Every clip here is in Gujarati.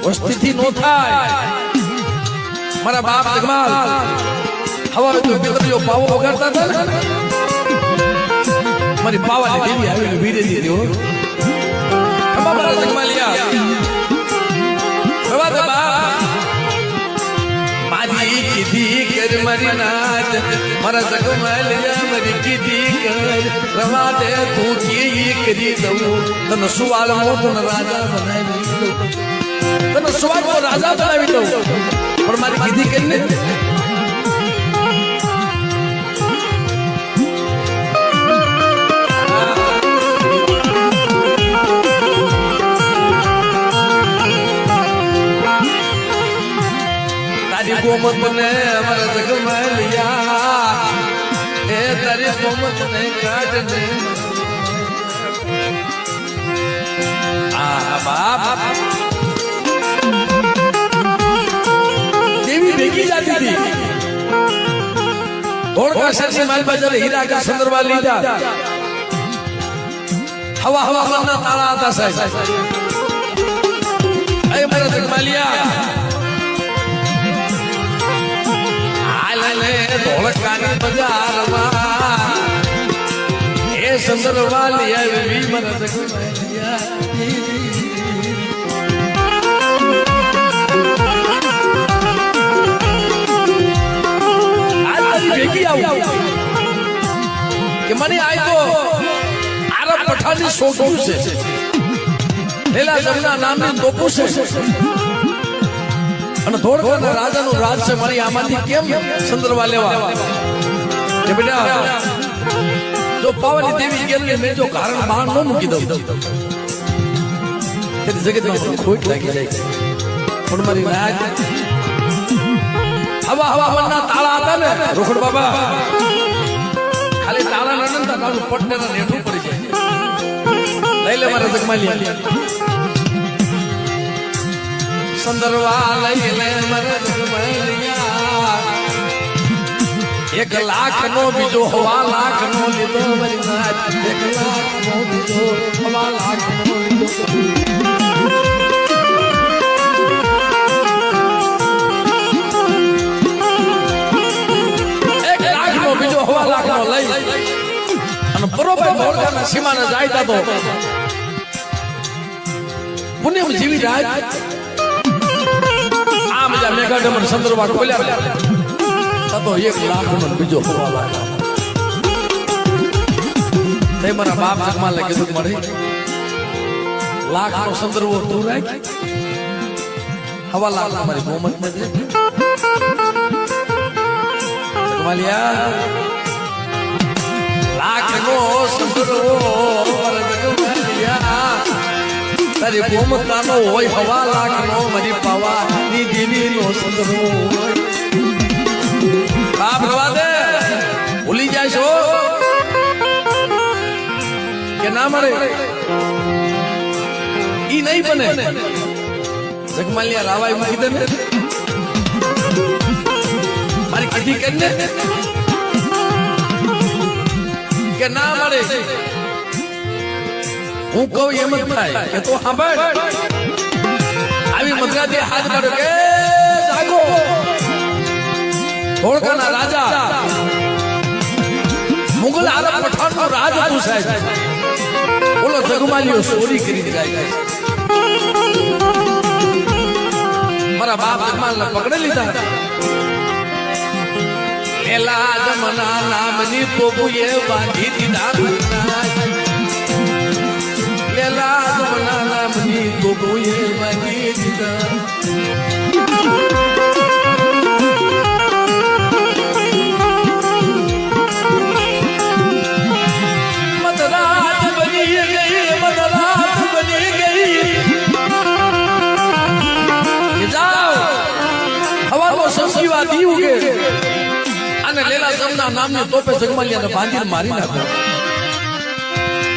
વસ્તીથી નો થાય મારા બાપ જગમાલ હવા તો પિતરીઓ પાવો વગાડતા હતા ને મારી પાવાની દેવી આવીને વીરે દીધી હો ખમા મારા જગમાલિયા રવા દે બાપ મારી કીધી કર મારી નાચ મારા જગમાલિયા મારી કીધી કર રવા દે તું કી કરી દઉં તને સુવાલ મોટો રાજા બનાવી દઉં તને સુવાલ રાજા બનાવી દઉં પણ મારી કીધી કરીને તારી ગોમત ને અમારા જગમાલિયા એ તારી ગોમત ને કાઢ ને આ બાપ દેવી ભેગી જાતી હતી ધોળકા શેરસી માલ બજારે હીરા કા સંદર્ભા લીધા હવા મનના તાળા હતા સાહેબ એ મારા જગમાલિયા ધોળકાની બજારમાં એ સંદર્ભા લઈ આવી મારા જગમાલિયા કે મને આ તો આરબ પઠાણની સોગું છે લેલા જમના નામની તોપું છે અને ધોળકાના રાજાનું રાજ છે મારી આમાંથી કેમ સંદર્ભા લેવા કે બેટા જો પાવાની દેવી ગેરને મેં જો કારણ બહાર ન મૂકી દઉં તે જગતમાં ખોટ લાગી જાય પણ મારી રાજ હવા મનના તાળા હતા ને રોકડ બાબા ખાલી તાળા ન નંતા કાળું પટને નેઠું પડી જાય લઈ લે મારા જગમાલિયા સંદર્ભા લઈ લે મારા જગમાલિયા 1 લાખ નો બીજો 1.5 લાખ નો લીધો મારી નાચ 1 લાખ નો બીજો 1.5 લાખ નો લીધો બરોબર ધોળકાના સીમાને જાય તો પુણ્યમ જીવી રાજ આ મજા મેઘાડમણ સંદર્ભા ખોલ્યા તો 1 લાખ નો બીજો 1.5 લાખ તે મારા બાપ જગમાલ કીધું મારી લાખ નો સંદર્ભો તું રાખ 1.5 લાખ મારી મોહમ્મદ ને દે જગમાલિયા લાખ નો સંદર્ભો તારી ગોમતા નો હોય 1.5 લાખ નો મારી પાવા ની દેવી નો સંદર્ભો બાપ રવા દે ભૂલી જાય છો કે ના મળે ઈ નહીં બને જગમાલિયા રાવાઈ મૂકી દે મારી કીધી કરીને કે ના મળે હું કહું એમ જ થાય કે તો સાંભળ આવી મગરાજી હાથ પાડો કે જાગો ધોળકાના રાજા મુગલ આરબ પઠાણનો રાજ હતું સાહેબ બોલો જગમાલિયો ચોરી કરી જાય મારા બાપ જગમાલને પકડી લીધા લેલા જમના નામની તોપુએ બાંધી દીધા લેલા જમના નામની તોપુએ બાંધી દીધા મદરાત બની ગઈ જાઓ હવાનો સંજીવા દીવું કે અને લેલા જમના નામની તોપે જગમાલિયાને બાંધીને મારી નાખો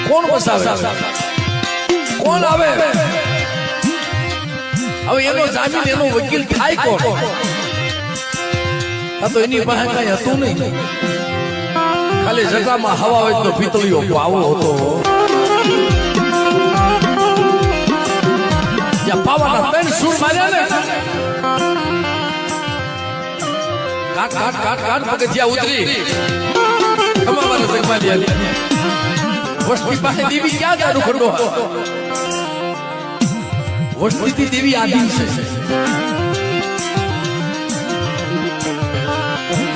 કોણ બસાવે કોણ આવે હવે એનો જામીન એનો વકીલ થાય કોણ આ તો એની પાસે કઈ હતું નહીં ખાલી જટામાં હવા હોય તો પિતળીઓ પાવો હતો જ્યાં પાવાના ત્રણ સૂર માર્યા ને કાટ કાટ કાટ કાટ પગથિયા ઉતરી કમાવાના જગમાલિયા વસ્તી પાસે દેવી ક્યાં જાદુ ખંડો વસ્તીથી દેવી આદિ છે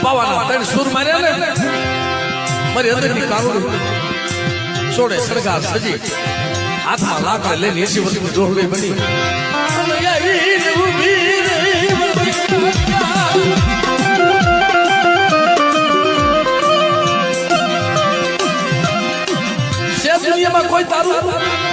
પાવાના ત્રણ સૂર માર્યા ને મારી અંદરની કારુણી સોડે સરગા સજી હાથમાં લાકડા લઈને 80 વર્ષની જોહડી બની છે દુનિયામાં કોઈ તારું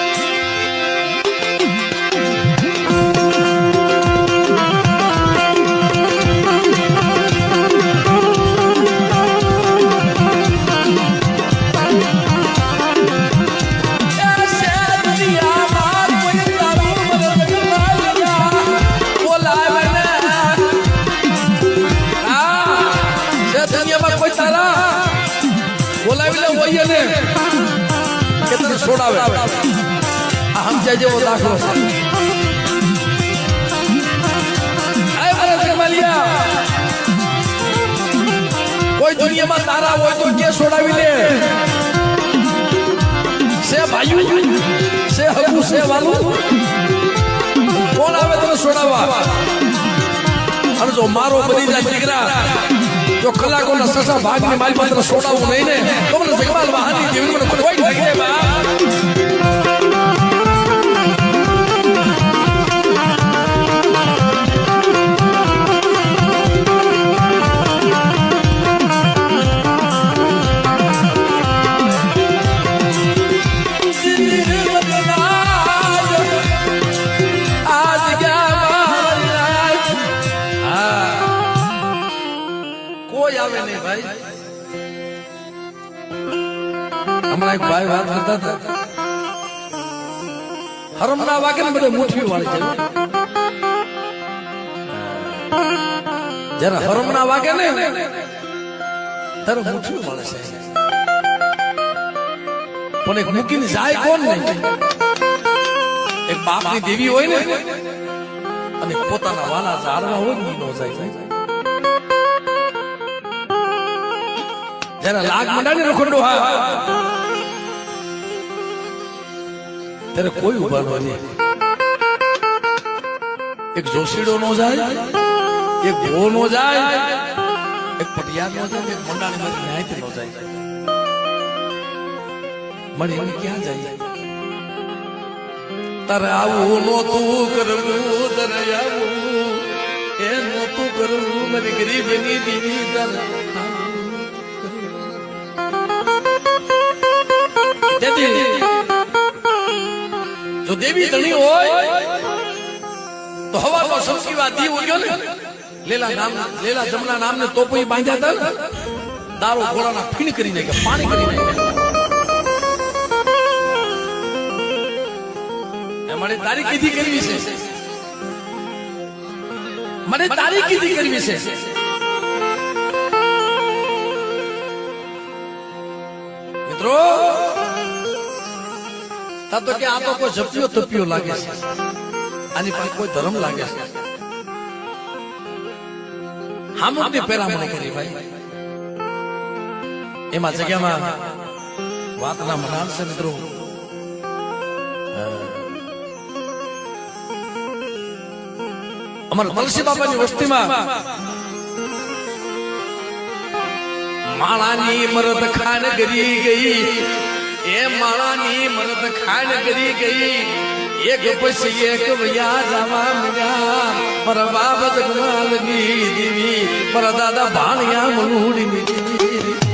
છોડાવે આ સમજાય જેવો દાખલો છે કોઈ દુનિયામાં તારા હોય તો કે છોડાવી લે છે ભાઈ છે હબુ છે વાલું કોણ આવે તને છોડાવવા અને જો મારો બની જાય દીકરા જો કલાકોના સસા ભાગને મારી પાસે છોડાવવું નહીં ને તો મને જગમાલ વાહની દેવી મને કોઈ લાગે બા હમણાં એક ભાઈ વાત કરતા હતા હરમના વાગે ને બધે મુઠ્ઠી વાળી છે જયારે હરમના વાગે ને ત્યારે મુઠ્ઠી મળે છે પણ એક મૂકીને જાય કોણ નહીં એક બાપની દેવી હોય ને અને પોતાના વાલા ઝાડવા હોય ને નો જાય જયારે લાગ મંડાને રખંડો હા ત્યારે કોઈ ઉભા ન રહે એક જોશીડો નો જાય એક ભો નો જાય એક પટિયાર નો જાય એક મંડાણી માંથી ન્યાયથી નો જાય મને એને ક્યાં જાય તારે આવું નહોતું કરવું તારે આવું એ નહોતું કરવું મારી ગરીબની દીવી તારે જો દેવી ધણી હોય તો હવામાં સૌથી વાત દી ઉગ્યો ને લેલા જમના નામને તોપઈ બાંધ્યા હતા દારૂ ઘોડાના ફીણ કરી નાખ્યા પાણી કરી નાખ્યા મને તારી કીધી કરવી છે મને તારી કીધી કરવી છે મિત્રો તા તો કે આ તો કોઈ જપ્યો તપ્યો લાગે છે આની પાસે કોઈ ધર્મ લાગે છે હામુકની પેરામણી કરી ભાઈ એમાં જગ્યામાં વાતના મનાન છે મિત્રો અમારા તુલસી બાપાની વસ્તીમાં માળાની મરદ ખાન કરી ગઈ એ માળાની મરદ ખાન કરી ગઈ એક પછી એક વયા જવા મળ્યા મારા બાપ જગમાલની દેવી મારા દાદા ભાણિયા મલુડીની દેવી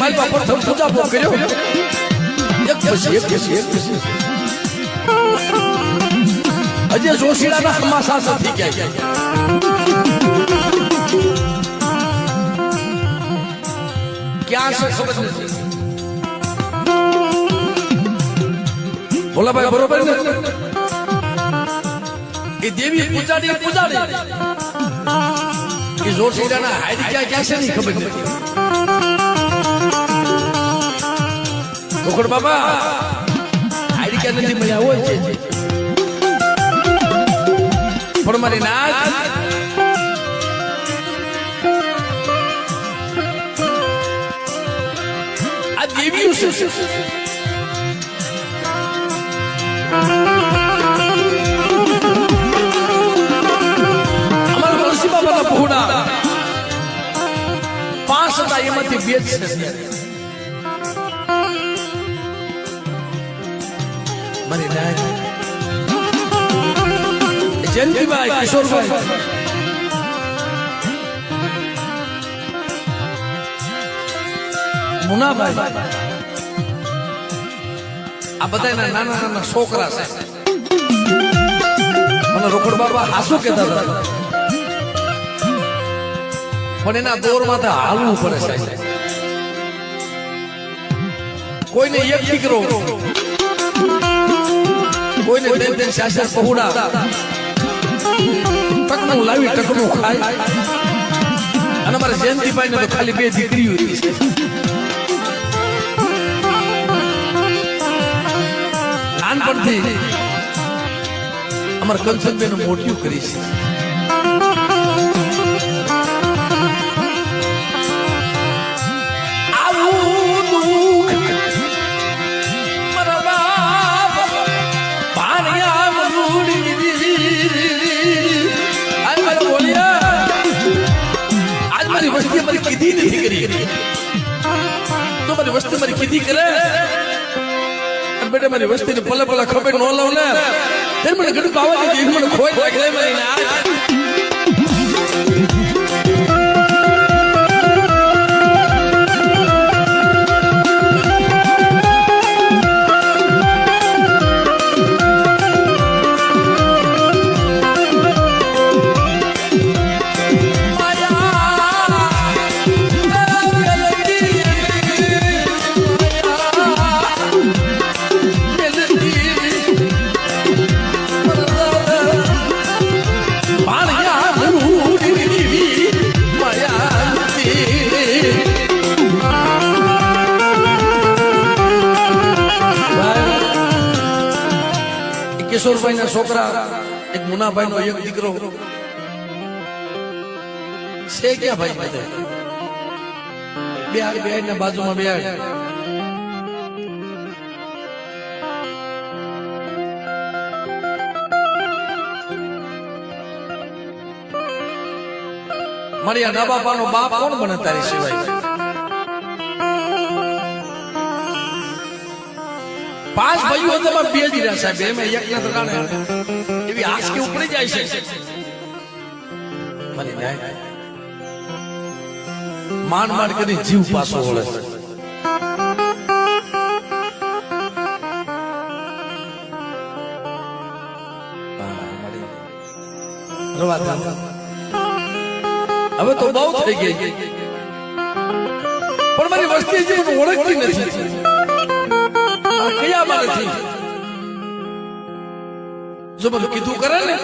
થાળીમાં પ્રથમ પૂજા ભોગ કર્યો એક પછી એક પછી એક પછી અજય જોશીડાના સમાસા નથી ગયા ક્યાં છે ખબર નથી ભોલાભાઈ બરોબર ને એ દેવી પૂજાડી એ જોશીડાના હાડી ક્યાં ક્યાં છે નહીં ખબર નથી રોકડ બાબા હાડી ક્યાં નથી મળ્યા હોય છે પણ મારી નાથ આ દેવીઓ છે અમારા તુલસી બાબાના પહોળા 5 હતા એમાંથી 2 છે મારી નાથ જયંતિભાઈ કિશોરભાઈ મુનાભાઈ આ બધા નાના નાના છોકરા છે અને રોકડ બાબા હાસુ કહેતા હતા પણ એના દોરમાંથી હાલવું પડે છે કોઈને એક દીકરો કોઈને તેન શાસન પહોળા ટકનું લાવી ટકનું ખાય અને અમારા જયંતિભાઈ ને તો ખાલી 2 દીકરીઓ હતી નાનપણથી અમારા કંચનબેન મોટિયું કરી છે વસ્તી મારી કીધી નથી કરી તો મારી વસ્તી મારી કીધી કરે બેટા મારી વસ્તીને પલે પલે ખબર ન લાવ ને તે મને ઘણું પાવા દીધી મને ખોઈ લાગે મારી ના કિશોરભાઈ ના છોકરા એક મુનાભાઈ નો એક દીકરો છે ક્યાં ભાઈ બે ના બાજુમાં બે મારી આ ના બાપાનો બાપ કોણ બને તારી સિવાય 5 ભાઈઓ હતા 2 દીરા સાહેબ એમાં એક ના ત્રણ એવી આસ કે ઉપડી જાય છે મારી નાય માન માન કરી જીવ પાછો વળે છે હવે તો બહુ થઈ ગઈ પણ મારી વસ્તી જે મને ઓળખતી નથી કયામાં નથી જો મને કીધું કરે ને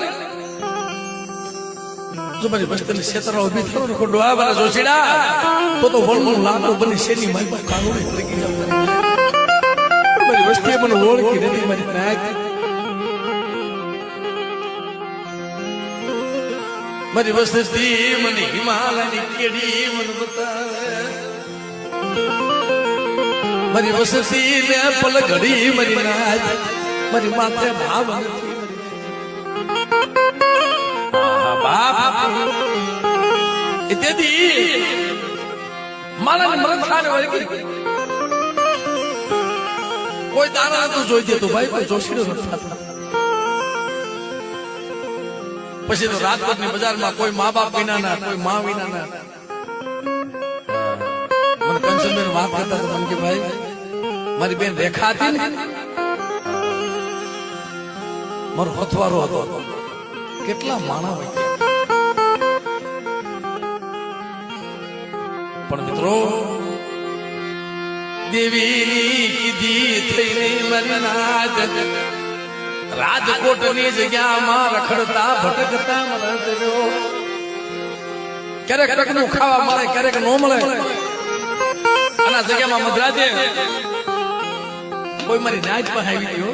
જો મારી વસ્તીને ક્ષેત્રમાં ઉભી થયો ને ડોહા વાળા જોશીડા તો વળવું લાગો બની શેની મારી કાનૂની તરીકે મારી વસ્તીએ મને ઓળખી નથી મારી નાક મારી વસ્તી મને હિમાલયની કેડી મને બતાવે મારી વસ્તી ને પલ ઘડી મારી નાચ મારી માથે ભાવ નથી બાપ તેથી મારા મરદ ખાને વળગી કોઈ તારા તો જોઈ દે તો ભાઈ કોઈ જોશીડો નથી પછી તો રાજકોટની બજારમાં કોઈ મા બાપ વિનાના કોઈ મા વિનાના મને કંચનબેન વાત કરતા હતા મને કે ભાઈ મારી બેન રેખા હતી ને મારો હથવારો હતો કેટલા માણા હોય પણ મિત્રો દેવીની કીધી થઈને મારી નાજ રાજકોટની જગ્યામાં રખડતા ભટકતા મળ્યો ક્યારેક ટકનું ખાવા મળે ક્યારેક ન મળે અને આ જગ્યામાં મધરાજે કોઈ મારી નાચ પર આવી ગયો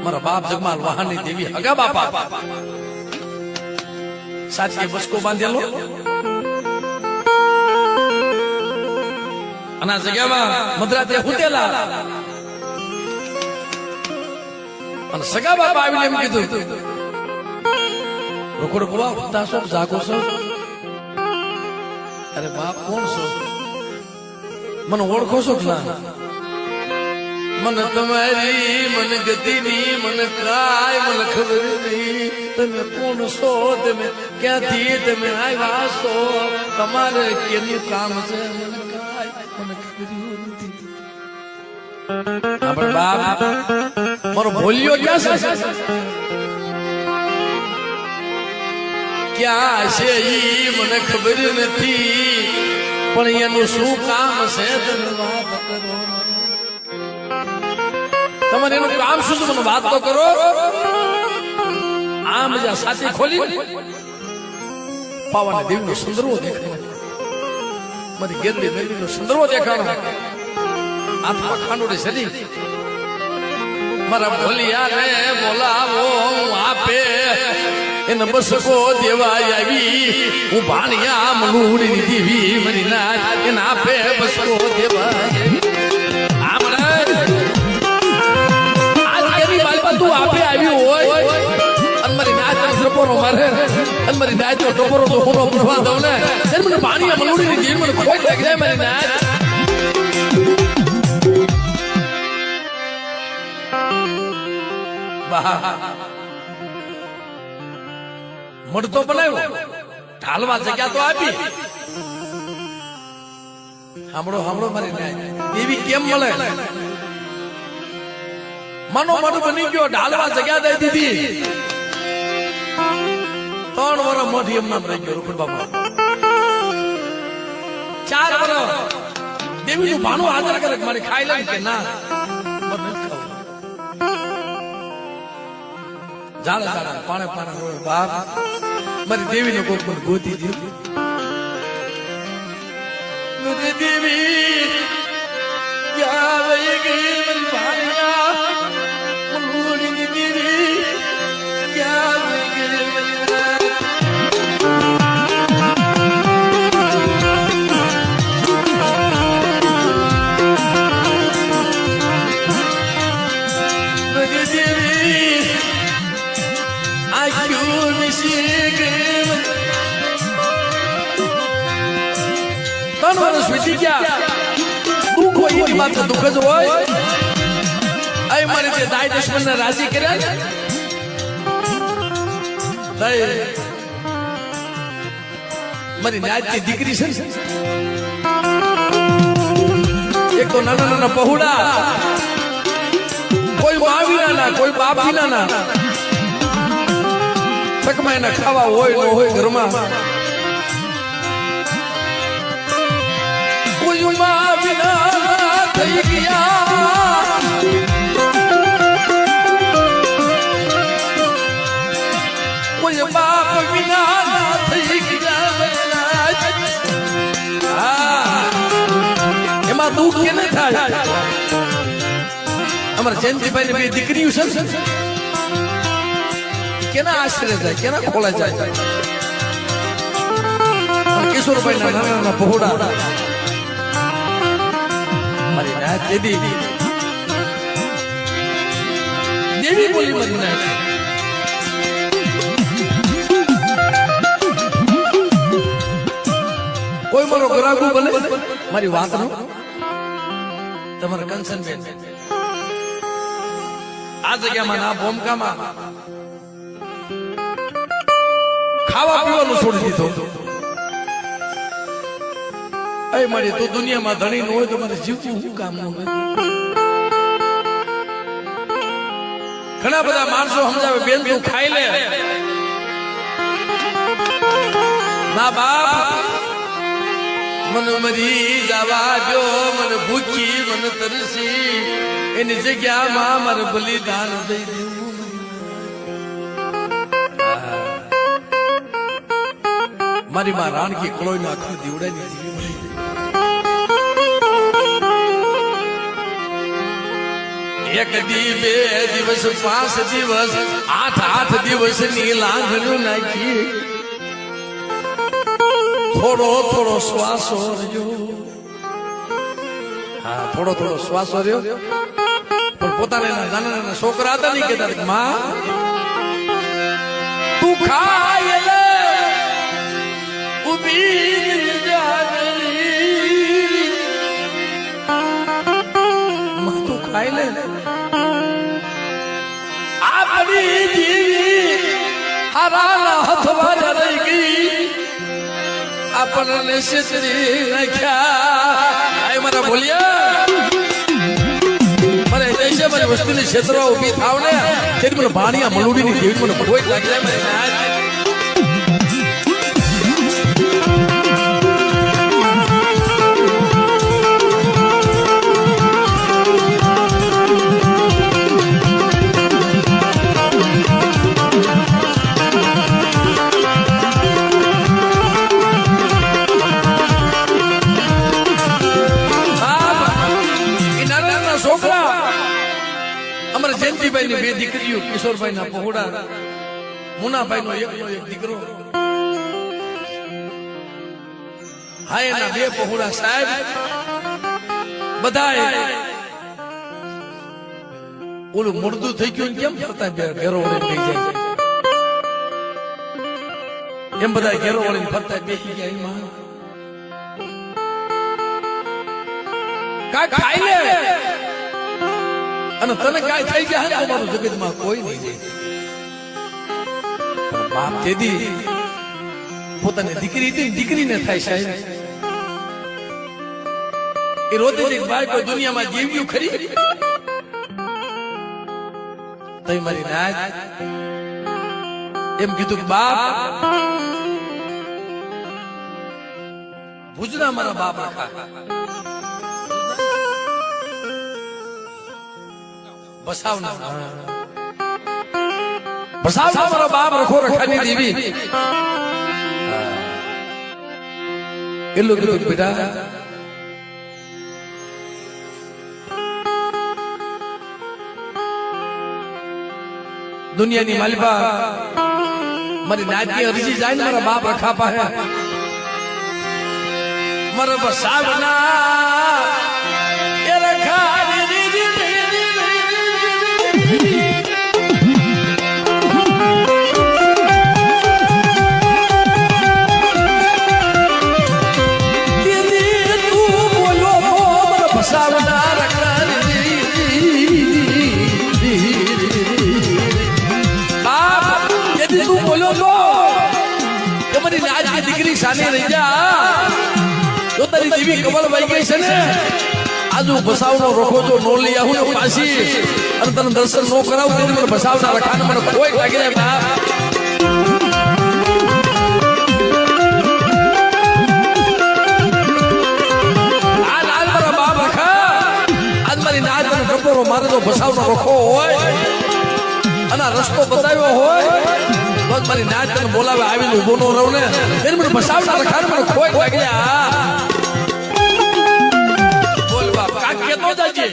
મારા બાપ જગમાલ વાહનની દેવી હગા બાપા સાચી બસકો બાંધેલો અને આ જગ્યામાં મધરાજે હુતેલા અને સગા બાપા આવીને એમ કીધું રોકડો કુવા ઉઠતા છો જાગો છો અરે બાપ કોણ છો મને ઓળખો છો કે ના મને તમારી મને ગતિની મને કાય મને ખબર નહીં તમે કોણ છો તમે ક્યાંથી તમે આવ્યા છો તમારે કેનું કામ છે મને કાય મને ખબર નથી આપણે બાપ મારો ભોલિયો ક્યાં છે ક્યાં છે ઈ મને ખબર નથી પણ એનું શું કામ છે તમે વાત કરો તમારે એનું કામ શું છે મને વાત તો કરો આમ જા સાચી ખોલી પાવાના દેવનો સુંદરવો દેખાય મારી ગેરડી મેરડીનો સુંદરવો દેખાડો હાથમાં ખાંડોડી સરી મારા ભોલિયાને બોલાવો હું આપે એને બસકો દેવાય આવી હું ભાણિયા મલુડી દેવી મરી નાચ એને આપે બસકો દેવાય તું આપે આવી હોય અને મારી નાચ ટપોરો મારે અને મારી નાચ ટપોરો તો હોનો પ્રવાહ દઉં ને ત્યારે મને ભાણિયા મલુડી દેવી મને ખોટ લાગી જાય મારી નાચ મળતો બનાવ્યો ઢાલવા જગ્યા તો આપી સાંભળો સાંભળો મારી નાચ એવી કેમ મળે મનો મન બની ગયો ઢાલવા જગ્યા દઈ દીધી 3 વર્ષ મોઢી એમના રહી ગયો રૂપડ બાપા 4 વર્ષ દેવીનું ભાણું આદર કરે મારી ખાઈ લે કે ના જાળા જાળા પાણે પાણે રોય બાપ મારી દેવીને કોક મને ગોતી દીધી મારી દેવી ક્યાં વહી ગઈ મારી ભાણિયા મલુડી દેવી ક્યાં વહી ગઈ દુઃખ હોય એની માત્ર દુઃખ જ હોય મારી જે દાય દુશ્મન ને રાજી કર્યા મારી નાચની દીકરી છે એક તો નાના નાના પહોળા કોઈ માવીના ના કોઈ બાપીના ના તકમાં એના ખાવા હોય ન હોય ઘરમાં થઈ ગયા કોઈ બાપ વિના થઈ ગયા એમાં દુઃખ કે નહીં થાય અમારા જયંતિભાઈ ની બે દીકરીઓ છે કેના આશરે જાય કેના ખોળા જાય કિશોરભાઈ ના નાના નાના પહોળા મારી નાચ દેવી દેવી બોલી મારી નાચ કોઈ મારો ગરાગુ બને મારી વાત નો તમારે કંચન બેન આ જગ્યામાં ના ભોમકામાં ખાવા પીવાનું છોડી દીધું એ મારી તું દુનિયામાં ધણી ન હોય તો મારે જીવવું શું કામ નું? ઘણા બધા માણસો સમજાવે બેન તું ખાઈ લે. ના બાપ મને મરી જવા દો, મને ભૂખી મને તરસી એની જગ્યામાં મારે બલિદાન દઈ દેવું. મારી માં રાણકી કલોઈ ના આખું દીવડાની જીવી. એક દી બે દિવસ 5 દિવસ 8 દિવસ ની લાંઘણું નાખી થોડો શ્વાસો રહ્યો. હા થોડો શ્વાસો રહ્યો. પણ પોતાના નાના છોકરા હતા નહીં કેતા માં તું ખાય લે ઉભી જાગરી માં તું ખાઈ લે આપણી જીવી હારાના હથવારે રહી ગઈ આપણને છેતરી નાખ્યા. મારા બોલ્યા મારે દેશે મારી વસ્તુની ક્ષેત્રો ઉભી થાવ ને તેથી મને ભાણિયા મલુડીની જેવી મને કોઈ લાગી જાય. જયંતિભાઈ ની 2 દીકરીઓ, કિશોરભાઈ ના પહોળા, મુનાભાઈ નો એકનો એક દીકરો. હા એના 2 પહોળા સાહેબ બધા ઓલું મુર્દું થઈ ગયું કેમ ફરતા ઘેરો વળીને લઈ જાય એમ બધા ઘેરો વળીને ફરતા બેસી ગયા. એમાં કાંઈ ખાઈ લે અને તને કાંઈ થઈ જાય તો મારું જગતમાં કોઈ નહીં જાય. બાપ તેદી પોતાની દીકરી હતી, દીકરીને થાય સાહેબ એ રોતે જ ભાઈ કોઈ દુનિયામાં જીવ્યું ખરી તઈ મારી નાત એમ કીધું કે બાપ ભુજના મારા બાપ રાખા બસાવના મારો બાપ રખો રખાની દેવી એટલું કીધું બેટા દુનિયાની માલિકા મારી નાતની અરજી જાય ને મારા બાપ રખા પાસે મારા બસાવના એ રખા દીકરી સાની રહી જા તો તારી દેવી કમળ વહી ગઈ છે ને આજુ બસાવનો રખો જો નો લઈ આવું ને પાછી અને તને દર્શન નો કરાવું તો મને બસાવના રખાને મને કોઈ લાગી જાય બાપ. આ લાલ મારા બાપ રખા આજ મારી નાચ અને ટપોરો મારે જો બસાવનો રખો હોય અને રસ્તો બતાવ્યો હોય મારી નાચ તને બોલાવે આવીને ઉભો નો રહું ને એને મને બસાવના રખાને મને કોઈ લાગી જાય. બોલ બાપ કાક કેતો જાજે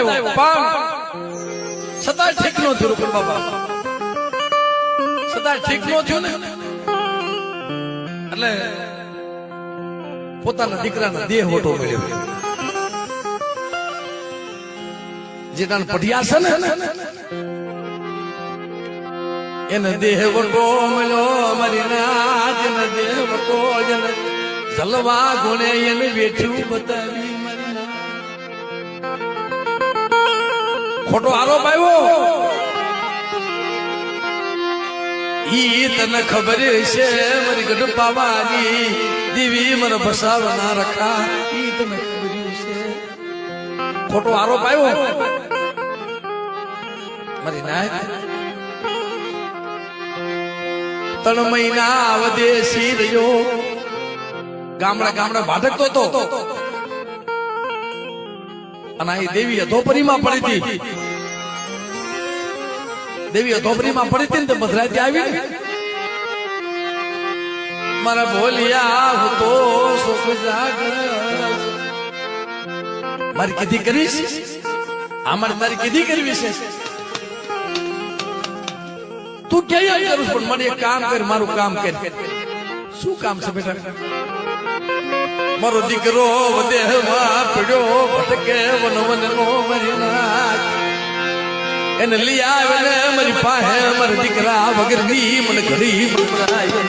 આવ્યો પણ સદા ઠીક નો થયું રૂપણ બાબા સદા ઠીક નો થયું ને એટલે પોતાના દીકરાના દેહ વટો મળ્યો જેના પઢિયા છે ને એને દેહ વટો મળ્યો મારી નાથ એને દેહ વટો જેને જલવા ગુણે એને વેઠ્યું બતાવી ખોટો આરોપ આવ્યો ઈ તને ખબર છે મારી ગઢ પાવાની દેવી મને બસાવના રખા ઈ તને ખબર છે ખોટો આરોપ આવ્યો મારી નાય 3 મહિના અવદેશી રહ્યો ગામડા ભાટકતો હતો અને આ દેવી અધોપરીમાં પડી હતી દેવી અધોપરીમાં પડી હતી ને તો મધરાતી આવી ને મારા બોલિયા હું તો સુખ જાગ મારી કીધી કરીશ મારી કીધી કરવી છે તું ક્યાં કરું પણ મને એક કામ કર મારું કામ કર શું કામ છે બેટા મારો દીકરો દેહમાં પડ્યો ભટકે વન નો મારી નાખ એને લઈ આવે ને મારી પાસે મારા દીકરા વગરની મને ઘડી બનાય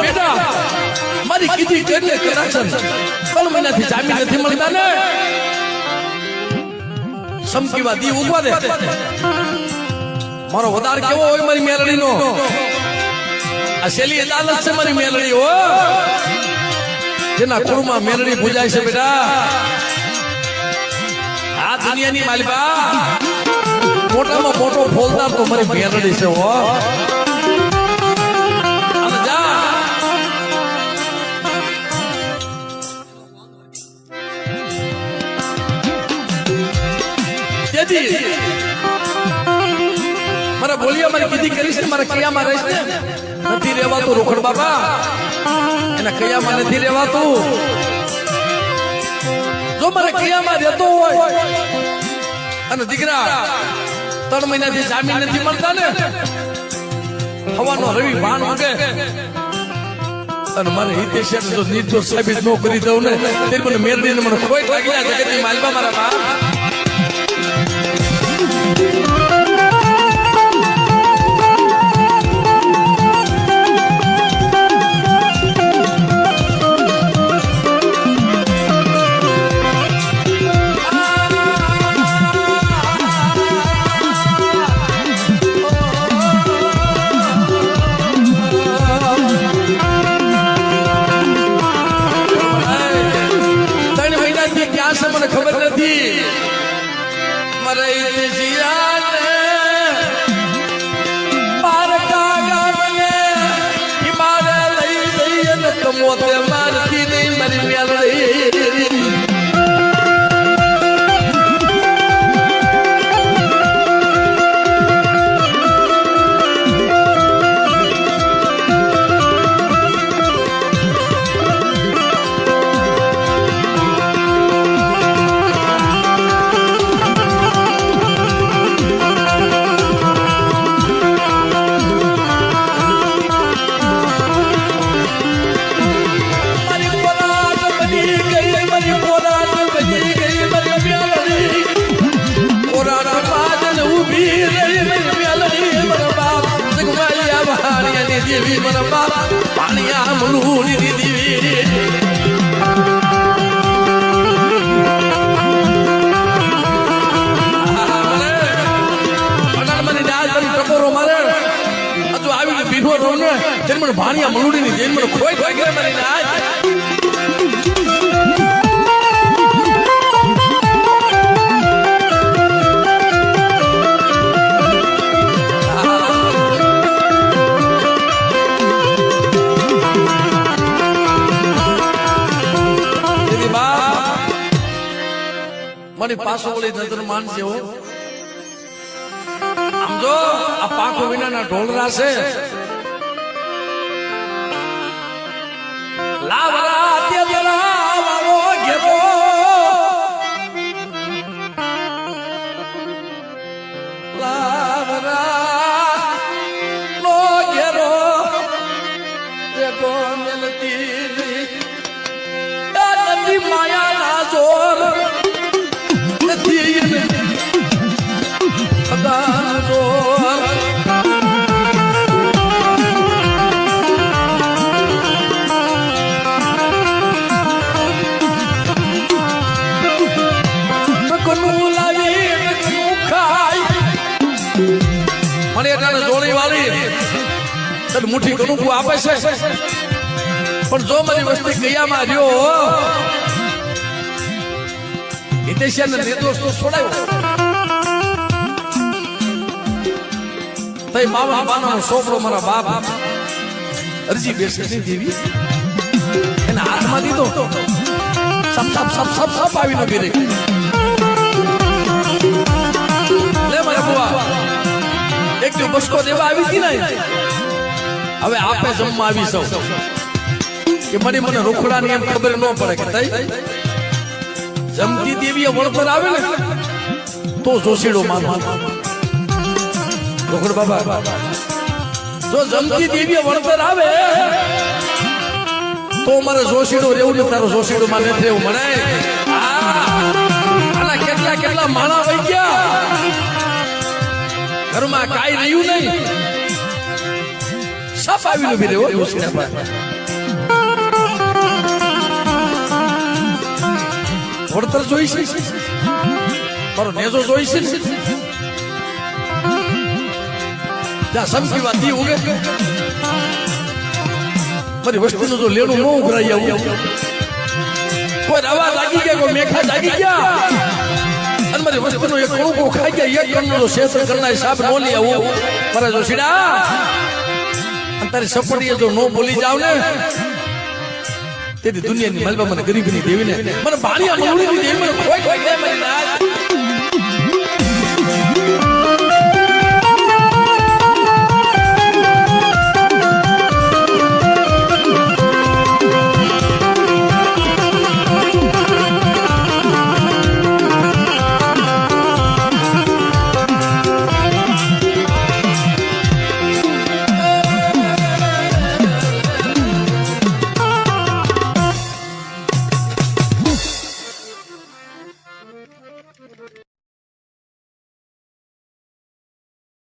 બેટા મારી કીધી કરીને કરાચન 3 મહિનાથી જામીન નથી મળતા ને સમકીવા દી ઉગવા દે મારો વધાર કેવો હોય મારી મેલડીનો આ શેલી અદાલત છે મારી મેલડી હો જેના કુળમાં મેલડી પૂજાય છે બેટા આ દુનિયાની માલિકા મોટામાં મોટો ફોલદાર તો મારી મેલડી છે હો અને જા તેથી મારા બોલિયા મારી કીધી કરી છે મારા કયામાં રહીશ ને નથી રહેવાતું રોકડ બાબા એના કયામાં નથી રહેવાતું જો મારા કયામાં રહેતો હોય અને દીકરા 3 મહિનાથી જામીન નથી મળતા ને હવાનો રવિ ભાન ઉગે અને મારે હિતેશ જો નિર્દોષ સાબિત ન કરી દઉં ને તે મને મેરડીને મને ખોઈ લાગ્યા જગતની માલબા મારા બા મને ખબર નથી મારે મારે લઈ જઈએ ને કમોતે મારતી નહીં મારી મેલડી દેવી મારા બાપ પાણીયા મલુની દેવી મને દાલ જેને મને ભાણિયા મલુડી ની જેને મને ખોઈ ખોઈ કરે મારી નાચ મારી પાછો ઓલી નજર માનશે હો આમ જો આ પાકો વિનાના ઢોલરા છે લાવરા તેજરા વાળો ઘેરો લાવરા નો ઘેરો એ ગોમલતી નદી માયા ના જોર જોડી વાળી મુઠ્ઠી કનુકુ આપે છે પણ જો મારી વસ્તી ગયામાં રહ્યો હિતેશિયાને નિર્દોષ તો છોડાયો તઈ મામા બાનો છોકરો મારા બાપ અરજી બેસી દેવી એના હાથમાં દીધો સપ સપ સપ સપ સપ આવીને ગીરે લે મારા બુઆ એક તો બસકો દેવા આવી હતી ને હવે આપે જમવા આવી સૌ કે મને રોકડાની એમ ખબર ન પડે કે તઈ જમતી દેવીએ વળતર આવે ને તો જોશીડો માનો રોકડ બાબા જો જમતી દેવીએ વળતર આવે તો મારે જોશીડો રહેવું ને તારો જોશીડો માં નથી રહેવું મને આના કેટલા કેટલા માણા વહી ગયા ઘરમાં કાઈ રહ્યું નહીં સપ આવીને ઉભી રહ્યો જોશીડા પર વળતર જોઈશે મારો નેજો જોઈશે ત્યાં સમજી વાત દી ઉગે મારી વસ્તુનું જો લેણું ન ઉઘરાઈ આવું કોઈ રવા જાગી ગયા કોઈ મેખા જાગી ગયા અને મારી વસ્તુનો એક કણુકો ખાઈ ગયા એક કણનો શેષ કરનાર સાહેબ નો લઈ આવું મારા જોશીડા અને તારી સપડીએ જો નો બોલી જાવ ને તેથી દુનિયાની મલબા મને ગરીબની દેવીને મને ભાણિયા મલુડીની દેવી મને ખોઈ ખોઈ દે મારી નાચ